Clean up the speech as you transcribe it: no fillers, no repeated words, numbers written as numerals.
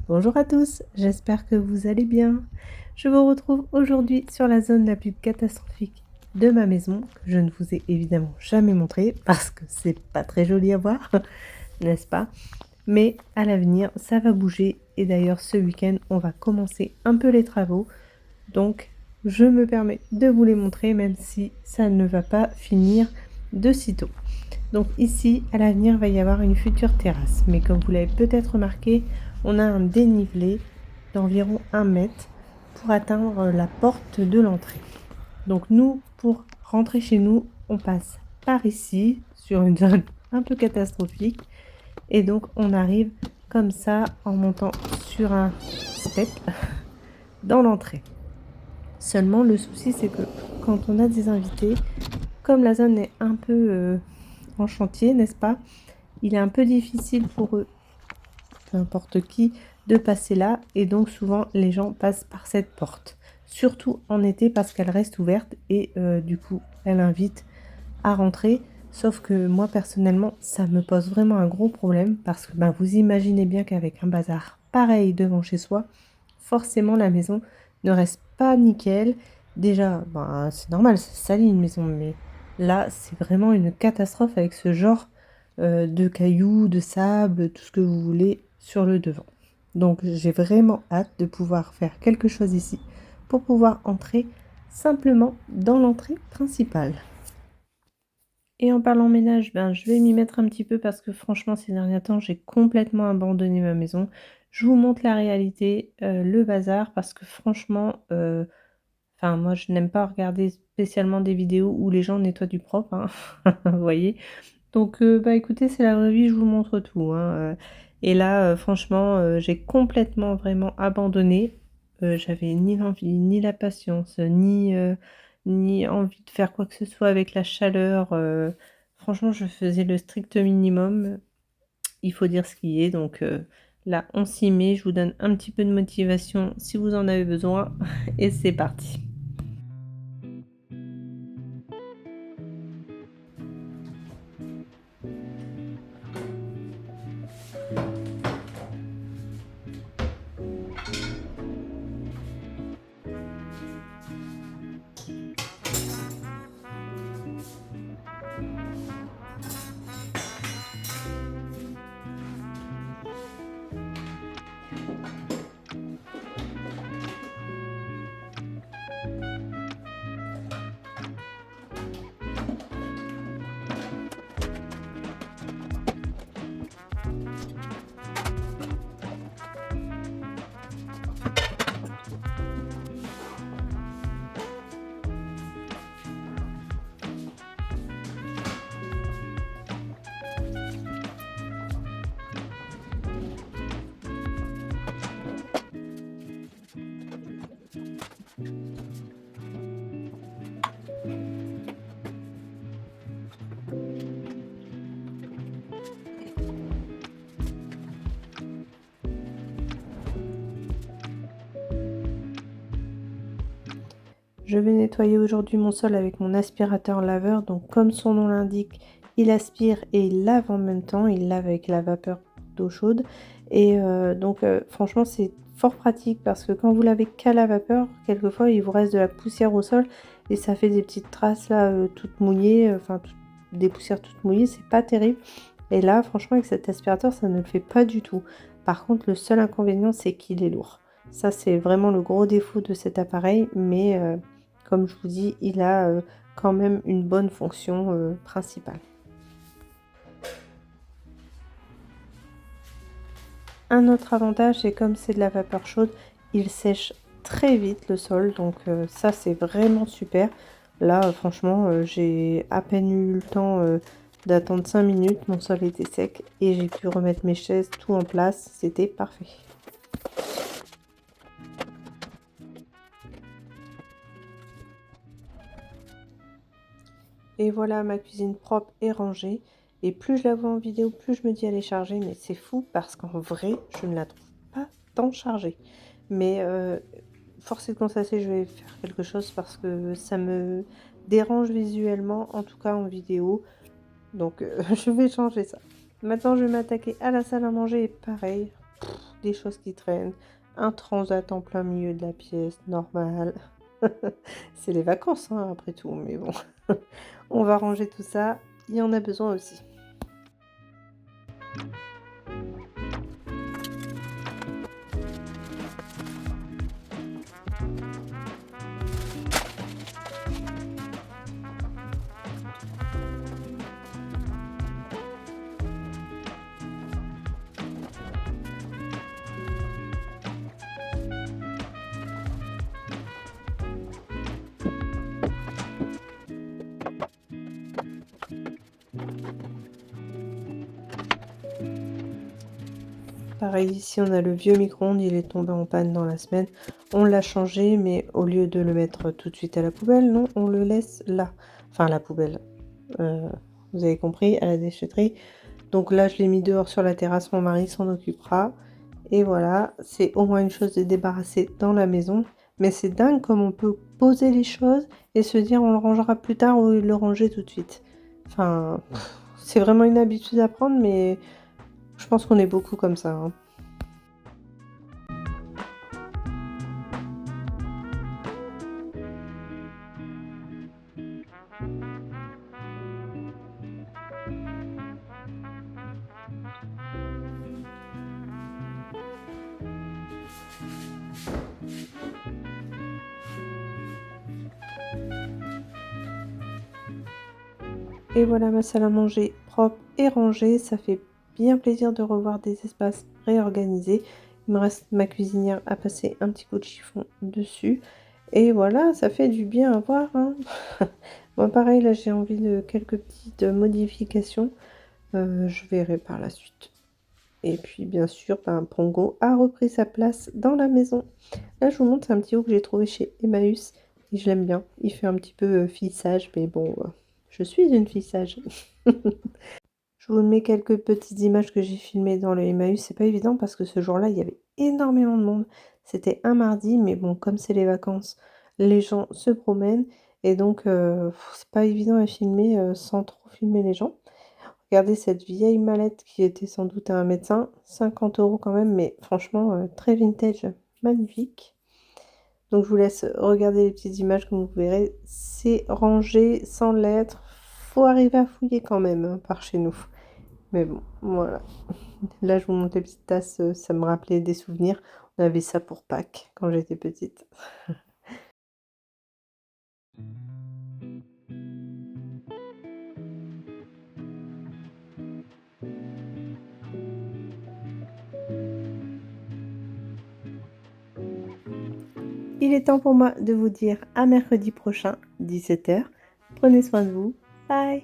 Bonjour à tous, j'espère que vous allez bien. Je vous retrouve aujourd'hui sur la zone la plus catastrophique de ma maison, que je ne vous ai évidemment jamais montrée parce que c'est pas très joli à voir, n'est-ce pas? Mais à l'avenir, ça va bouger et d'ailleurs ce week-end, on va commencer un peu les travaux. Donc, je me permets de vous les montrer même si ça ne va pas finir de sitôt. Donc ici, à l'avenir, il va y avoir une future terrasse. Mais comme vous l'avez peut-être remarqué, on a un dénivelé d'environ 1 mètre pour atteindre la porte de l'entrée. Donc nous, pour rentrer chez nous, on passe par ici, sur une zone un peu catastrophique. Et donc on arrive comme ça en montant sur un step dans l'entrée. Seulement le souci, c'est que quand on a des invités, comme la zone est un peu en chantier, n'est-ce pas? Il est un peu difficile pour eux, n'importe qui, de passer là et donc souvent les gens passent par cette porte. Surtout en été parce qu'elle reste ouverte et du coup elle invite à rentrer. Sauf que moi personnellement ça me pose vraiment un gros problème parce que vous imaginez bien qu'avec un bazar pareil devant chez soi, forcément la maison ne reste pas nickel. Déjà, c'est normal, c'est sali une maison, mais là c'est vraiment une catastrophe avec ce genre de cailloux, de sable, tout ce que vous voulez sur le devant. Donc j'ai vraiment hâte de pouvoir faire quelque chose ici pour pouvoir entrer simplement dans l'entrée principale. Et en parlant ménage, je vais m'y mettre un petit peu parce que franchement ces derniers temps j'ai complètement abandonné ma maison. Je vous montre la réalité, le bazar parce que franchement, moi je n'aime pas regarder spécialement des vidéos où les gens nettoient du propre, hein, vous voyez? Donc écoutez, c'est la vraie vie, je vous montre tout, hein, et là, franchement, j'ai complètement vraiment abandonné. J'avais ni l'envie, ni la patience, ni envie de faire quoi que ce soit avec la chaleur, franchement, je faisais le strict minimum. Il faut dire ce qui est, donc là, on s'y met. Je vous donne un petit peu de motivation si vous en avez besoin et c'est parti. Je vais nettoyer aujourd'hui mon sol avec mon aspirateur laveur. Donc comme son nom l'indique, il aspire et il lave en même temps. Il lave avec la vapeur d'eau chaude. Et franchement, c'est fort pratique parce que quand vous lavez qu'à la vapeur, quelquefois, il vous reste de la poussière au sol et ça fait des petites traces là, toutes mouillées, des poussières toutes mouillées. C'est pas terrible. Et là, franchement, avec cet aspirateur, ça ne le fait pas du tout. Par contre, le seul inconvénient, c'est qu'il est lourd. Ça, c'est vraiment le gros défaut de cet appareil, mais comme je vous dis, il a quand même une bonne fonction principale. Un autre avantage, c'est comme c'est de la vapeur chaude, il sèche très vite le sol, donc ça c'est vraiment super. Là, franchement, j'ai à peine eu le temps d'attendre 5 minutes, mon sol était sec et j'ai pu remettre mes chaises tout en place, c'était parfait. Et voilà, ma cuisine propre et rangée. Et plus je la vois en vidéo, plus je me dis elle est chargée. Mais c'est fou parce qu'en vrai, je ne la trouve pas tant chargée. Mais force est de constater, je vais faire quelque chose parce que ça me dérange visuellement, en tout cas en vidéo. Donc je vais changer ça. Maintenant, je vais m'attaquer à la salle à manger et pareil. des choses qui traînent, un transat en plein milieu de la pièce, normal. C'est les vacances, hein, après tout, mais bon. On va ranger tout ça, il y en a besoin aussi. Pareil, ici on a le vieux micro-ondes, il est tombé en panne dans la semaine. On l'a changé, mais au lieu de le mettre tout de suite à la poubelle, non, on le laisse là. Enfin, à la poubelle. Vous avez compris, à la déchetterie. Donc là, je l'ai mis dehors sur la terrasse, mon mari s'en occupera. Et voilà, c'est au moins une chose de débarrasser dans la maison. Mais c'est dingue comme on peut poser les choses et se dire on le rangera plus tard ou le ranger tout de suite. Enfin, c'est vraiment une habitude à prendre, mais je pense qu'on est beaucoup comme ça, hein. Et voilà ma salle à manger propre et rangée. Ça fait bien plaisir de revoir des espaces réorganisés. Il me reste ma cuisinière à passer un petit coup de chiffon dessus. Et voilà, ça fait du bien à voir, hein. Moi, pareil, là, j'ai envie de quelques petites modifications. Je verrai par la suite. Et puis, bien sûr, ben, Pongo a repris sa place dans la maison. Là, je vous montre un petit haut que j'ai trouvé chez Emmaüs. Et je l'aime bien. Il fait un petit peu fille sage, mais bon, je suis une fille sage. Je vous mets quelques petites images que j'ai filmées dans le Emmaüs. C'est pas évident parce que ce jour-là, il y avait énormément de monde. C'était un mardi, mais bon, comme c'est les vacances, les gens se promènent. Et donc, c'est pas évident à filmer sans trop filmer les gens. Regardez cette vieille mallette qui était sans doute à un médecin. 50 € quand même, mais franchement, très vintage, magnifique. Donc, je vous laisse regarder les petites images comme vous verrez. C'est rangé sans lettres. Faut arriver à fouiller quand même, hein, par chez nous. Mais bon, voilà. Là, je vous montre les petites tasses, ça me rappelait des souvenirs. On avait ça pour Pâques quand j'étais petite. Il est temps pour moi de vous dire à mercredi prochain, 17 h. Prenez soin de vous. Bye!